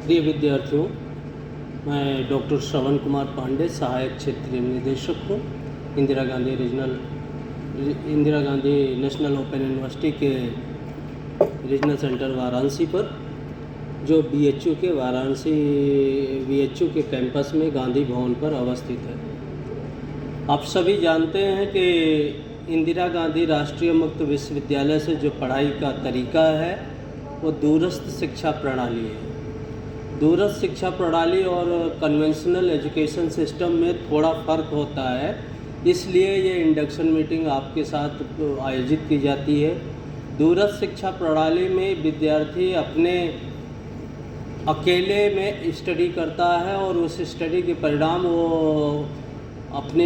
प्रिय विद्यार्थियों, मैं डॉक्टर श्रवण कुमार पांडे, सहायक क्षेत्रीय निदेशक हूँ Indira Gandhi national open university के रीजनल सेंटर वाराणसी पर, जो बीएचयू के कैंपस में गांधी भवन पर अवस्थित है। आप सभी जानते हैं कि इंदिरा गांधी राष्ट्रीय मुक्त विश्वविद्यालय से जो पढ़ाई का तरीका है वो दूरस्थ शिक्षा प्रणाली है। दूरस्थ शिक्षा प्रणाली और कन्वेंशनल एजुकेशन सिस्टम में थोड़ा फ़र्क होता है, इसलिए ये इंडक्शन मीटिंग आपके साथ आयोजित की जाती है। दूरस्थ शिक्षा प्रणाली में विद्यार्थी अपने अकेले में स्टडी करता है और उस स्टडी के परिणाम वो अपने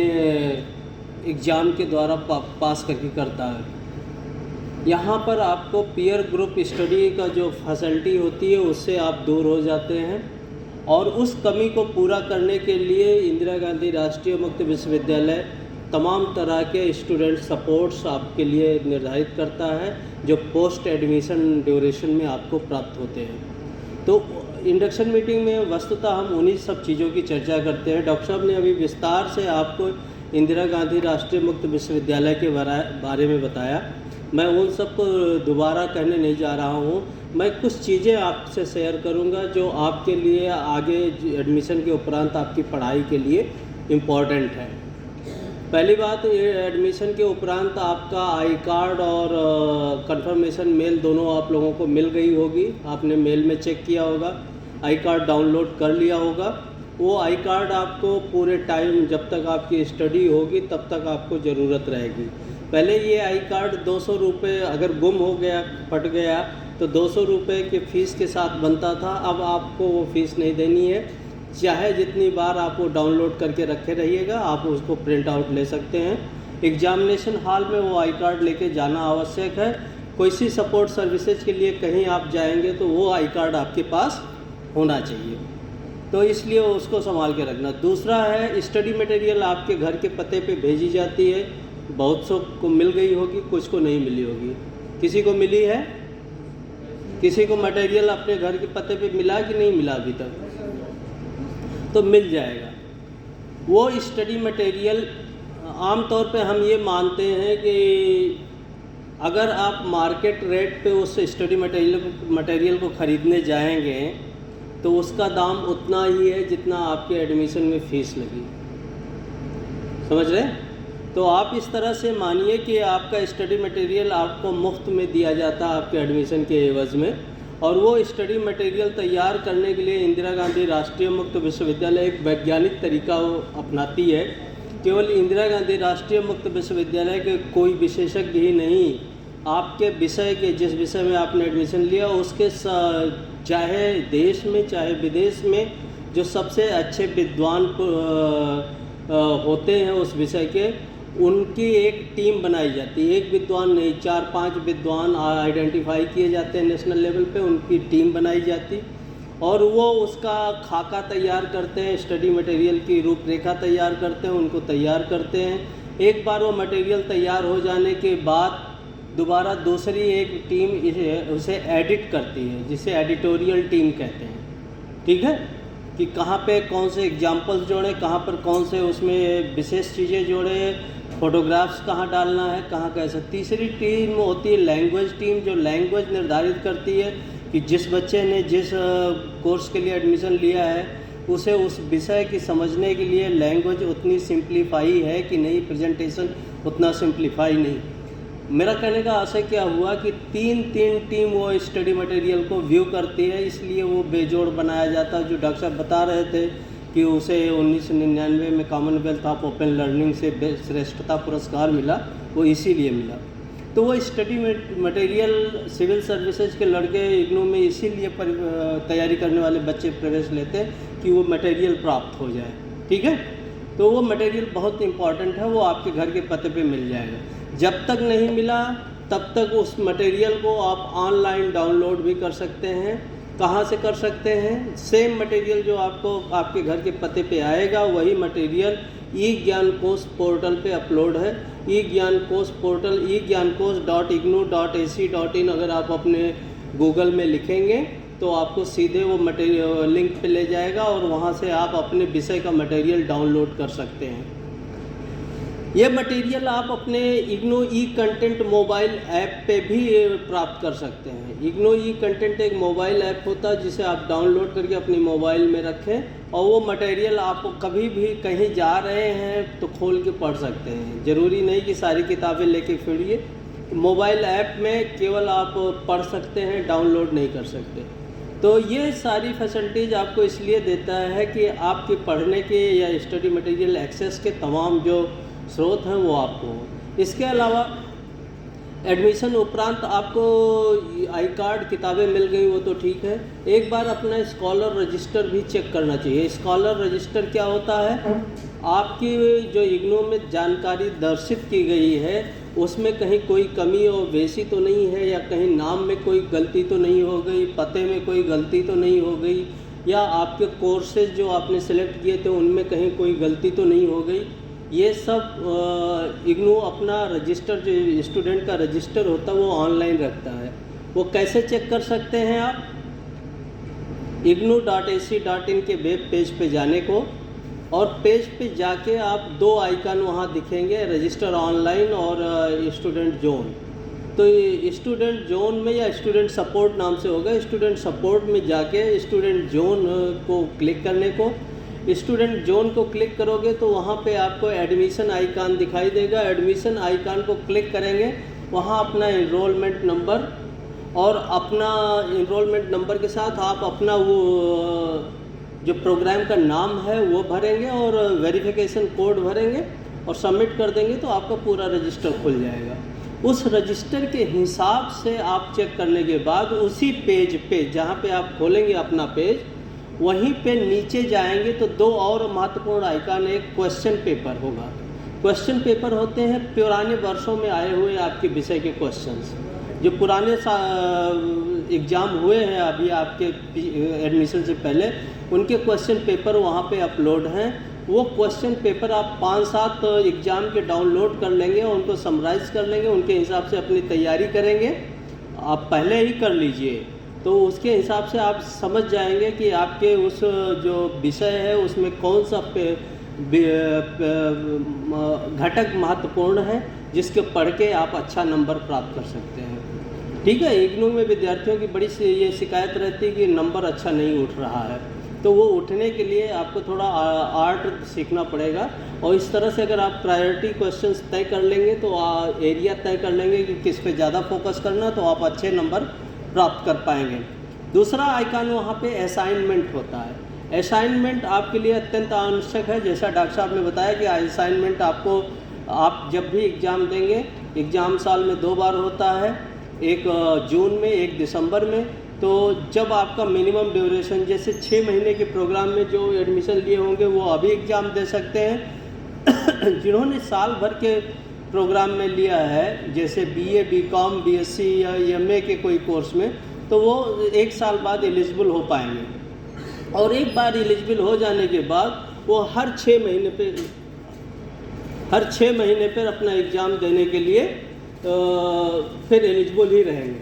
एग्ज़ाम के द्वारा पास करके करता है। यहाँ पर आपको पीयर ग्रुप स्टडी का जो फैसिलिटी होती है उससे आप दूर हो जाते हैं, और उस कमी को पूरा करने के लिए इंदिरा गांधी राष्ट्रीय मुक्त विश्वविद्यालय तमाम तरह के स्टूडेंट सपोर्ट्स आपके लिए निर्धारित करता है, जो पोस्ट एडमिशन ड्यूरेशन में आपको प्राप्त होते हैं। तो इंडक्शन मीटिंग में वस्तुतः हम उन्हीं सब चीज़ों की चर्चा करते हैं। डॉक्टर साहब ने अभी विस्तार से आपको इंदिरा गांधी राष्ट्रीय मुक्त विश्वविद्यालय के बारे में बताया। मैं उन सब को दोबारा कहने नहीं जा रहा हूँ। मैं कुछ चीज़ें आपसे शेयर करूँगा जो आपके लिए आगे एडमिशन के उपरांत आपकी पढ़ाई के लिए इम्पॉर्टेंट है। पहली बात, ये एडमिशन के उपरांत आपका आई कार्ड और कंफर्मेशन मेल दोनों आप लोगों को मिल गई होगी। आपने मेल में चेक किया होगा, आई कार्ड डाउनलोड कर लिया होगा। वो आई कार्ड आपको पूरे टाइम जब तक आपकी स्टडी होगी तब तक आपको ज़रूरत रहेगी। पहले ये आई कार्ड 200 रुपये अगर गुम हो गया, फट गया, तो 200 रुपये के फ़ीस के साथ बनता था। अब आपको वो फ़ीस नहीं देनी है। चाहे जितनी बार आप वो डाउनलोड करके रखे रहिएगा, आप उसको प्रिंट आउट ले सकते हैं। एग्जामिनेशन हॉल में वो आई कार्ड लेके जाना आवश्यक है। कोई सी सपोर्ट सर्विसेज के लिए कहीं आप जाएंगे तो वो आई कार्ड आपके पास होना चाहिए, तो इसलिए उसको संभाल के रखना। दूसरा है, स्टडी मटेरियल आपके घर के पते पे भेजी जाती है। बहुत सौ को मिल गई होगी, कुछ को नहीं मिली होगी। किसी को मिली है? किसी को मटेरियल अपने घर के पते पे मिला कि नहीं मिला अभी तक? तो मिल जाएगा वो स्टडी मटेरियल। आमतौर पे हम ये मानते हैं कि अगर आप मार्केट रेट पे उस स्टडी मटेरियल को ख़रीदने जाएंगे तो उसका दाम उतना ही है जितना आपके एडमिशन में फ़ीस लगी। समझ रहे? तो आप इस तरह से मानिए कि आपका स्टडी मटेरियल आपको मुफ्त में दिया जाता है आपके एडमिशन के एवज़ में, और वो स्टडी मटेरियल तैयार करने के लिए इंदिरा गांधी राष्ट्रीय मुक्त विश्वविद्यालय एक वैज्ञानिक तरीका अपनाती है। केवल इंदिरा गांधी राष्ट्रीय मुक्त विश्वविद्यालय के कोई विशेषज्ञ ही नहीं, आपके विषय के जिस विषय में आपने एडमिशन लिया उसके चाहे देश में चाहे विदेश में जो सबसे अच्छे विद्वान होते हैं उस विषय के, उनकी एक टीम बनाई जाती है। एक विद्वान नहीं, 4-5 विद्वान आइडेंटिफाई किए जाते हैं नेशनल लेवल पे, उनकी टीम बनाई जाती और वो उसका खाका तैयार करते हैं, स्टडी मटेरियल की रूपरेखा तैयार करते हैं, उनको तैयार करते हैं। एक बार वो मटेरियल तैयार हो जाने के बाद दोबारा दूसरी एक टीम उसे एडिट करती है, जिसे एडिटोरियल टीम कहते हैं। ठीक है, कि कहाँ पे कौन से एग्जाम्पल्स जोड़े, कहाँ पर कौन से उसमें विशेष चीज़ें जोड़े, फ़ोटोग्राफ्स कहाँ डालना है, कहाँ कैसे। तीसरी टीम होती है लैंग्वेज टीम, जो लैंग्वेज निर्धारित करती है कि जिस बच्चे ने जिस कोर्स के लिए एडमिशन लिया है उसे उस विषय की समझने के लिए लैंग्वेज उतनी सिंप्लीफाई है कि नहीं, प्रेजेंटेशन उतना सिंप्लीफाई नहीं। मेरा कहने का आशय क्या हुआ कि तीन टीम वो स्टडी मटेरियल को व्यू करती है, इसलिए वो बेजोड़ बनाया जाता है। जो डॉक्टर साहब बता रहे थे कि उसे 1999 में कॉमनवेल्थ ऑफ ओपन लर्निंग से श्रेष्ठता पुरस्कार मिला, वो इसीलिए मिला। तो वो स्टडी मटेरियल सिविल सर्विसेज के लड़के इग्नू में इसीलिए तैयारी करने वाले बच्चे प्रवेश लेते हैं कि वो मटेरियल प्राप्त हो जाए। ठीक है, तो वो मटेरियल बहुत इम्पॉर्टेंट है, वो आपके घर के पते पे मिल जाएगा। जब तक नहीं मिला तब तक उस मटेरियल को आप ऑनलाइन डाउनलोड भी कर सकते हैं। कहाँ से कर सकते हैं? सेम मटेरियल जो आपको आपके घर के पते पे आएगा वही मटेरियल ई ज्ञान कोश पोर्टल पे अपलोड है। ई ज्ञान कोश पोर्टल eGyanKosh.ignou.ac.in अगर आप अपने गूगल में लिखेंगे तो आपको सीधे वो मटेरियल लिंक पे ले जाएगा और वहाँ से आप अपने विषय का मटेरियल डाउनलोड कर सकते हैं। ये मटेरियल आप अपने इग्नो ई कंटेंट मोबाइल ऐप पे भी प्राप्त कर सकते हैं। इग्नो ई कंटेंट एक मोबाइल ऐप होता है जिसे आप डाउनलोड करके अपनी मोबाइल में रखें और वो मटेरियल आप कभी भी कहीं जा रहे हैं तो खोल के पढ़ सकते हैं। ज़रूरी नहीं कि सारी किताबें लेके फिरिए। मोबाइल ऐप में केवल आप पढ़ सकते हैं, डाउनलोड नहीं कर सकते। तो ये सारी फैसिलिटीज़ आपको इसलिए देता है कि आपके पढ़ने के या स्टडी मटेरियल एक्सेस के तमाम जो स्रोत हैं वो आपको हो। इसके अलावा एडमिशन उपरांत आपको आई कार्ड किताबें मिल गई वो तो ठीक है, एक बार अपना स्कॉलर रजिस्टर भी चेक करना चाहिए। स्कॉलर रजिस्टर क्या होता है? आपकी जो इग्नो में जानकारी दर्शित की गई है उसमें कहीं कोई कमी और बेसी तो नहीं है, या कहीं नाम में कोई गलती तो नहीं हो गई, पते में कोई गलती तो नहीं हो गई, या आपके कोर्सेज जो आपने सेलेक्ट किए थे उनमें कहीं कोई गलती तो नहीं हो गई। ये सब इग्नू अपना रजिस्टर, जो स्टूडेंट का रजिस्टर होता है वो ऑनलाइन रखता है। वो कैसे चेक कर सकते हैं आप? ignu.ac.in के वेब पेज पे जाने को, और पेज पे जाके आप दो आइकन वहाँ दिखेंगे, रजिस्टर ऑनलाइन और स्टूडेंट जोन। तो स्टूडेंट जोन में या स्टूडेंट सपोर्ट नाम से होगा, स्टूडेंट सपोर्ट में जाके स्टूडेंट जोन को क्लिक करने को, स्टूडेंट जोन को क्लिक करोगे तो वहाँ पे आपको एडमिशन आइकन दिखाई देगा। एडमिशन आइकन को क्लिक करेंगे, वहाँ अपना इनरोलमेंट नंबर और अपना इनरोलमेंट नंबर के साथ आप अपना वो जो प्रोग्राम का नाम है वो भरेंगे और वेरिफिकेशन कोड भरेंगे और सबमिट कर देंगे तो आपका पूरा रजिस्टर खुल जाएगा। उस रजिस्टर के हिसाब से आप चेक करने के बाद उसी पेज पे जहाँ पे आप खोलेंगे अपना पेज, वहीं पे नीचे जाएंगे तो दो और महत्वपूर्ण आइकन, एक क्वेश्चन पेपर होगा। क्वेश्चन पेपर होते हैं पुराने वर्षों में आए हुए आपके विषय के क्वेश्चंस, जो पुराने एग्ज़ाम हुए हैं अभी आपके एडमिशन से पहले, उनके क्वेश्चन पेपर वहाँ पे अपलोड हैं। वो क्वेश्चन पेपर आप 5-7 एग्ज़ाम के डाउनलोड कर लेंगे, उनको समराइज़ कर लेंगे, उनके हिसाब से अपनी तैयारी करेंगे। आप पहले ही कर लीजिए तो उसके हिसाब से आप समझ जाएंगे कि आपके उस जो विषय है उसमें कौन सा घटक महत्वपूर्ण है जिसके पढ़ के आप अच्छा नंबर प्राप्त कर सकते हैं। ठीक है, इग्नू में विद्यार्थियों की बड़ी ये शिकायत रहती है कि नंबर अच्छा नहीं उठ रहा है, तो वो उठने के लिए आपको थोड़ा आर्ट सीखना पड़ेगा। और इस तरह से अगर आप प्रायोरिटी क्वेश्चंस तय कर लेंगे तो एरिया तय कर लेंगे कि किस पे ज़्यादा फोकस करना, तो आप अच्छे नंबर प्राप्त कर पाएंगे। दूसरा आइकन वहाँ पे असाइनमेंट होता है। असाइनमेंट आपके लिए अत्यंत आवश्यक है। जैसा डॉक्टर साहब ने बताया कि असाइनमेंट आपको, आप जब भी एग्ज़ाम देंगे, एग्ज़ाम साल में 2 बार होता है, एक जून में, एक दिसंबर में। तो जब आपका मिनिमम ड्यूरेशन, जैसे 6 महीने के प्रोग्राम में जो एडमिशन लिए होंगे वो अभी एग्ज़ाम दे सकते हैं। जिन्होंने साल भर के प्रोग्राम में लिया है, जैसे BA, BCom, BSc या MA के कोई कोर्स में, तो वो 1 साल बाद एलिजिबल हो पाएंगे। और एक बार एलिजिबल हो जाने के बाद वो हर 6 महीने पर अपना एग्ज़ाम देने के लिए फिर एलिजिबल ही रहेंगे।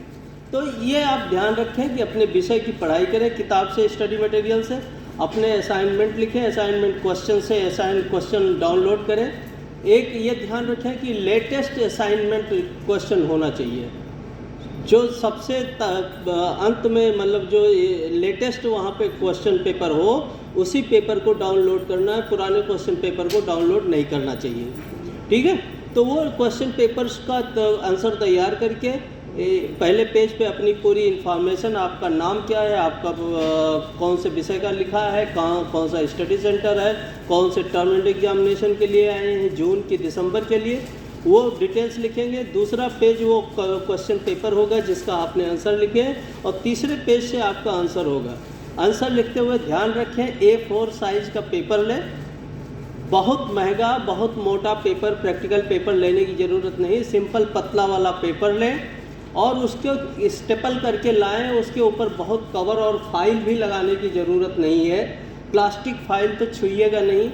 तो ये आप ध्यान रखें कि अपने विषय की पढ़ाई करें, किताब से, स्टडी मटेरियल से, अपने असाइनमेंट लिखें, असाइनमेंट क्वेश्चन से असाइन क्वेश्चन डाउनलोड करें। एक ये ध्यान रखें कि लेटेस्ट असाइनमेंट क्वेश्चन होना चाहिए, जो सबसे अंत में, मतलब जो लेटेस्ट वहाँ पे क्वेश्चन पेपर हो उसी पेपर को डाउनलोड करना है, पुराने क्वेश्चन पेपर को डाउनलोड नहीं करना चाहिए। ठीक है, तो वो क्वेश्चन पेपर्स का आंसर तैयार करके पहले पेज पे अपनी पूरी इन्फॉर्मेशन, आपका नाम क्या है, आपका कौन से विषय का लिखा है, कौन सा स्टडी सेंटर है, कौन से टर्म एंड एग्जामिनेशन के लिए आए हैं, जून की दिसंबर के लिए, वो डिटेल्स लिखेंगे। दूसरा पेज वो क्वेश्चन पेपर होगा जिसका आपने आंसर लिखे, और तीसरे पेज से आपका आंसर होगा। आंसर लिखते हुए ध्यान रखें A4 साइज़ का पेपर लें। बहुत महंगा, बहुत मोटा पेपर, प्रैक्टिकल पेपर लेने की ज़रूरत नहीं, सिंपल पतला वाला पेपर लें और उसको स्टेपल करके लाएं। उसके ऊपर बहुत कवर और फाइल भी लगाने की ज़रूरत नहीं है, प्लास्टिक फाइल तो छुइएगा नहीं,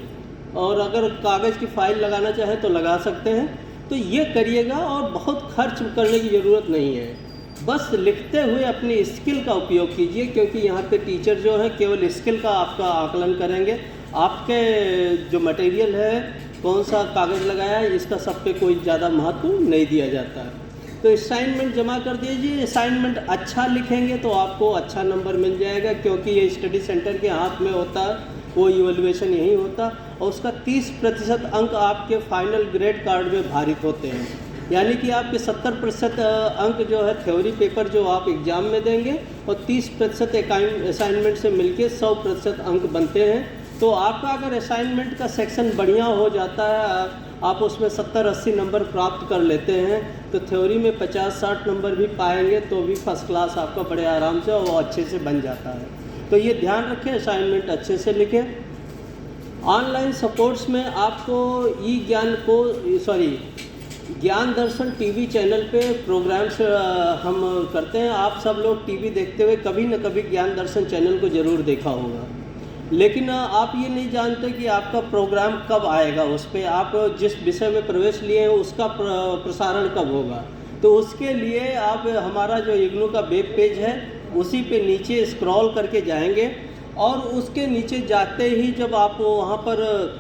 और अगर कागज़ की फाइल लगाना चाहे तो लगा सकते हैं। तो ये करिएगा, और बहुत खर्च करने की ज़रूरत नहीं है। बस लिखते हुए अपनी स्किल का उपयोग कीजिए, क्योंकि यहाँ पे टीचर जो है केवल स्किल का आपका आकलन करेंगे। आपके जो मटेरियल है, कौन सा कागज़ लगाया है, इसका सब पे कोई ज़्यादा महत्व नहीं दिया जाता है। तो असाइनमेंट जमा कर दीजिए। असाइनमेंट अच्छा लिखेंगे तो आपको अच्छा नंबर मिल जाएगा, क्योंकि ये स्टडी सेंटर के हाथ में होता है, वो इवैल्यूएशन यही होता, और उसका 30% अंक आपके फाइनल ग्रेड कार्ड में भारित होते हैं। यानी कि आपके 70% अंक जो है थ्योरी पेपर जो आप एग्ज़ाम में देंगे, और 30% असाइनमेंट से मिलके 100% अंक बनते हैं। तो आपका अगर असाइनमेंट का सेक्शन बढ़िया हो जाता है, आप उसमें 70-80 नंबर प्राप्त कर लेते हैं, तो थ्योरी में 50-60 नंबर भी पाएंगे तो भी फर्स्ट क्लास आपका बड़े आराम से और वो अच्छे से बन जाता है। तो ये ध्यान रखें, असाइनमेंट अच्छे से लिखें। ऑनलाइन सपोर्ट्स में आपको ज्ञान दर्शन टीवी चैनल पे प्रोग्राम्स हम करते हैं। आप सब लोग टीवी देखते हुए कभी न कभी ज्ञान दर्शन चैनल को ज़रूर देखा होगा, लेकिन आप ये नहीं जानते कि आपका प्रोग्राम कब आएगा, उस पर आप जिस विषय में प्रवेश लिए हैं उसका प्रसारण कब होगा। तो उसके लिए आप हमारा जो इग्नू का वेब पेज है उसी पे नीचे स्क्रॉल करके जाएंगे, और उसके नीचे जाते ही जब आप वहाँ पर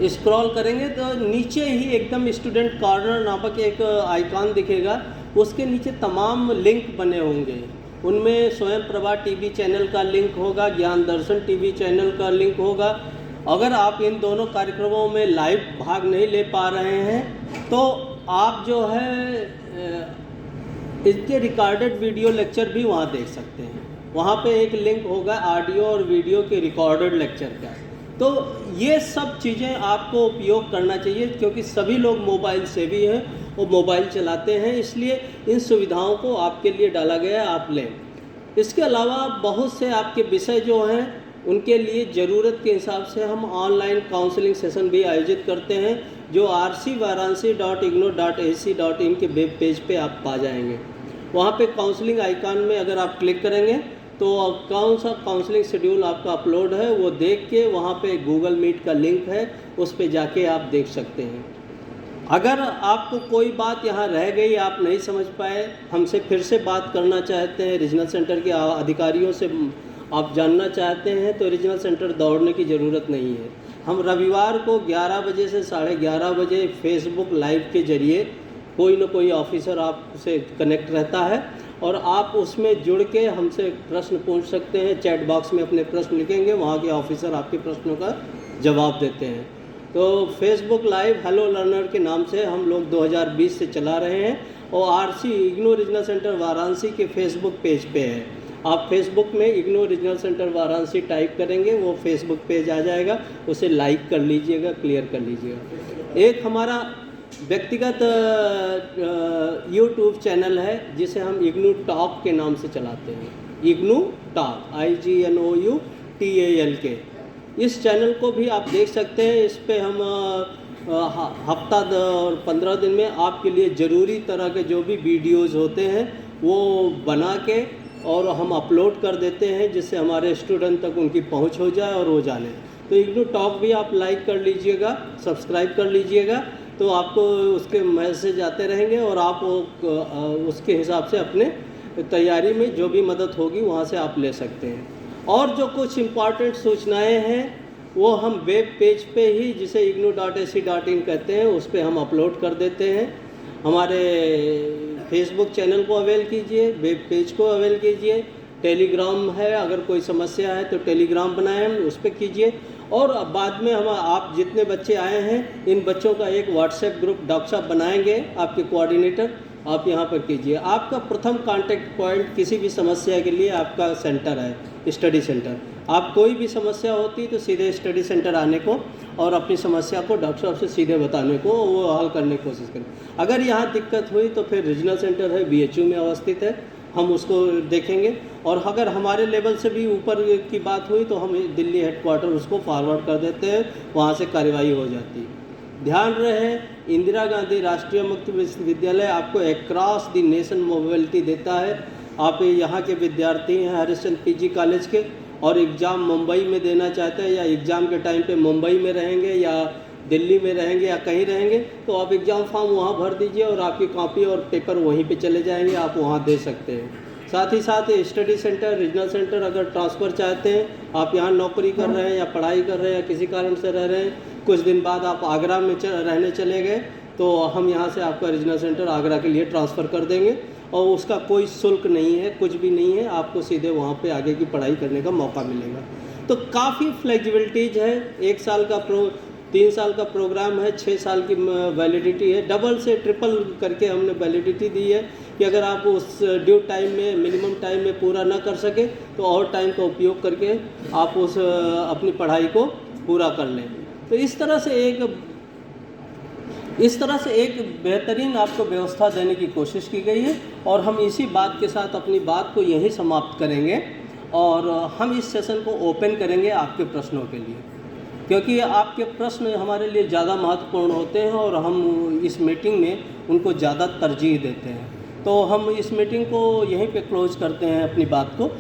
स्क्रॉल करेंगे तो नीचे ही एकदम स्टूडेंट कॉर्नर नामक एक आइकॉन दिखेगा, उसके नीचे तमाम लिंक बने होंगे। उनमें स्वयं प्रभा टीवी चैनल का लिंक होगा, ज्ञान दर्शन टीवी चैनल का लिंक होगा। अगर आप इन दोनों कार्यक्रमों में लाइव भाग नहीं ले पा रहे हैं तो आप जो है इसके रिकॉर्डेड वीडियो लेक्चर भी वहाँ देख सकते हैं। वहाँ पे एक लिंक होगा ऑडियो और वीडियो के रिकॉर्डेड लेक्चर का। तो ये सब चीज़ें आपको उपयोग करना चाहिए, क्योंकि सभी लोग मोबाइल सेवी हैं, वो मोबाइल चलाते हैं, इसलिए इन सुविधाओं को आपके लिए डाला गया है, आप लें। इसके अलावा बहुत से आपके विषय जो हैं उनके लिए ज़रूरत के हिसाब से हम ऑनलाइन काउंसलिंग सेशन भी आयोजित करते हैं, जो rcvaransi.igno.ac.in के वेब पेज पे आप पा जाएंगे। वहाँ पे काउंसलिंग आइकॉन में अगर आप क्लिक करेंगे तो कौन सा काउंसलिंग शेड्यूल आपका अपलोड है वो देख के वहाँ पे गूगल मीट का लिंक है, उस पे जाके आप देख सकते हैं। अगर आपको कोई बात यहाँ रह गई, आप नहीं समझ पाए, हमसे फिर से बात करना चाहते हैं, रीजनल सेंटर के अधिकारियों से आप जानना चाहते हैं, तो रीजनल सेंटर दौड़ने की ज़रूरत नहीं है। हम रविवार को 11 बजे से 11:30 बजे फेसबुक लाइव के ज़रिए कोई न कोई ऑफिसर आपसे कनेक्ट रहता है, और आप उसमें जुड़ के हमसे प्रश्न पूछ सकते हैं। चैट बॉक्स में अपने प्रश्न लिखेंगे, वहाँ के ऑफिसर आपके प्रश्नों का जवाब देते हैं। तो फेसबुक लाइव हेलो लर्नर के नाम से हम लोग 2020 से चला रहे हैं, और इग्नू रीजनल सेंटर वाराणसी के फेसबुक पेज पे है। आप फेसबुक में IGNOU regional centre Varanasi type करेंगे, वो फेसबुक पेज आ जाएगा, उसे लाइक कर लीजिएगा, क्लियर कर लीजिएगा। एक हमारा व्यक्तिगत यूट्यूब चैनल है जिसे हम इग्नू टॉक के नाम से चलाते हैं, इग्नू टॉक IGNOUTAL। इस चैनल को भी आप देख सकते हैं। इस पे हम हफ्ता और 15 दिन में आपके लिए ज़रूरी तरह के जो भी वीडियोज़ होते हैं वो बना के और हम अपलोड कर देते हैं, जिससे हमारे स्टूडेंट तक उनकी पहुंच हो जाए और वो जाने। तो इग्नू टॉक भी आप लाइक कर लीजिएगा, सब्सक्राइब कर लीजिएगा, तो आपको उसके मैसेज आते रहेंगे और आप उसके हिसाब से अपने तैयारी में जो भी मदद होगी वहाँ से आप ले सकते हैं। और जो कुछ इम्पॉर्टेंट सूचनाएं हैं वो हम वेब पेज पे ही, जिसे igno.ac.in कहते हैं, उस पर हम अपलोड कर देते हैं। हमारे फेसबुक चैनल को अवेल कीजिए, वेब पेज को अवेल कीजिए, टेलीग्राम है, अगर कोई समस्या है तो टेलीग्राम बनाएं, हम उस पर कीजिए। और बाद में हम आप जितने बच्चे आए हैं इन बच्चों का एक व्हाट्सएप ग्रुप डॉक्टर साहब बनाएंगे, आपके कोऑर्डिनेटर, आप यहाँ पर कीजिए। आपका प्रथम कांटेक्ट पॉइंट किसी भी समस्या के लिए आपका सेंटर है, स्टडी सेंटर। आप कोई भी समस्या होती तो सीधे स्टडी सेंटर आने को और अपनी समस्या को डॉक्टर साहब से सीधे बताने को, वो हल करने की कोशिश करें। अगर यहाँ दिक्कत हुई तो फिर रीजनल सेंटर है, BHU में अवस्थित है, हम उसको देखेंगे। और अगर हमारे लेवल से भी ऊपर की बात हुई तो हम दिल्ली हेडक्वार्टर उसको फॉरवर्ड कर देते हैं, वहाँ से कार्रवाई हो जाती है। ध्यान रहे, इंदिरा गांधी राष्ट्रीय मुक्त विश्वविद्यालय आपको अक्रॉस द नेशन मोबिलिटी देता है। आप यहाँ के विद्यार्थी हैं हरिश्चंद्र PG कॉलेज के, और एग्ज़ाम मुंबई में देना चाहते हैं, या एग्ज़ाम के टाइम पे मुंबई में रहेंगे या दिल्ली में रहेंगे या कहीं रहेंगे तो आप एग्ज़ाम फॉर्म वहाँ भर दीजिए और आपकी कॉपी और पेपर वहीं पे चले जाएंगे, आप वहाँ दे सकते हैं। साथ ही साथ स्टडी सेंटर, रीजनल सेंटर अगर ट्रांसफ़र चाहते हैं, आप यहाँ नौकरी कर रहे हैं या पढ़ाई कर रहे हैं या किसी कारण से रह रहे हैं, कुछ दिन बाद आप आगरा में रहने चले गए तो हम यहाँ से आपका रीजनल सेंटर आगरा के लिए ट्रांसफ़र कर देंगे और उसका कोई शुल्क नहीं है, कुछ भी नहीं है, आपको सीधे वहाँ पे आगे की पढ़ाई करने का मौका मिलेगा। तो काफ़ी फ्लेक्सिबिलिटीज़ है। 1 साल का 3 साल का प्रोग्राम है, 6 साल की वैलिडिटी है, डबल से ट्रिपल करके हमने वैलिडिटी दी है कि अगर आप उस ड्यू टाइम में, मिनिमम टाइम में पूरा ना कर सके तो और टाइम का उपयोग करके आप उस अपनी पढ़ाई को पूरा कर लें। तो इस तरह से एक बेहतरीन आपको व्यवस्था देने की कोशिश की गई है और हम इसी बात के साथ अपनी बात को यहीं समाप्त करेंगे और हम इस सेशन को ओपन करेंगे आपके प्रश्नों के लिए, क्योंकि आपके प्रश्न हमारे लिए ज़्यादा महत्वपूर्ण होते हैं और हम इस मीटिंग में उनको ज़्यादा तरजीह देते हैं। तो हम इस मीटिंग को यहीं पे क्लोज करते हैं अपनी बात को।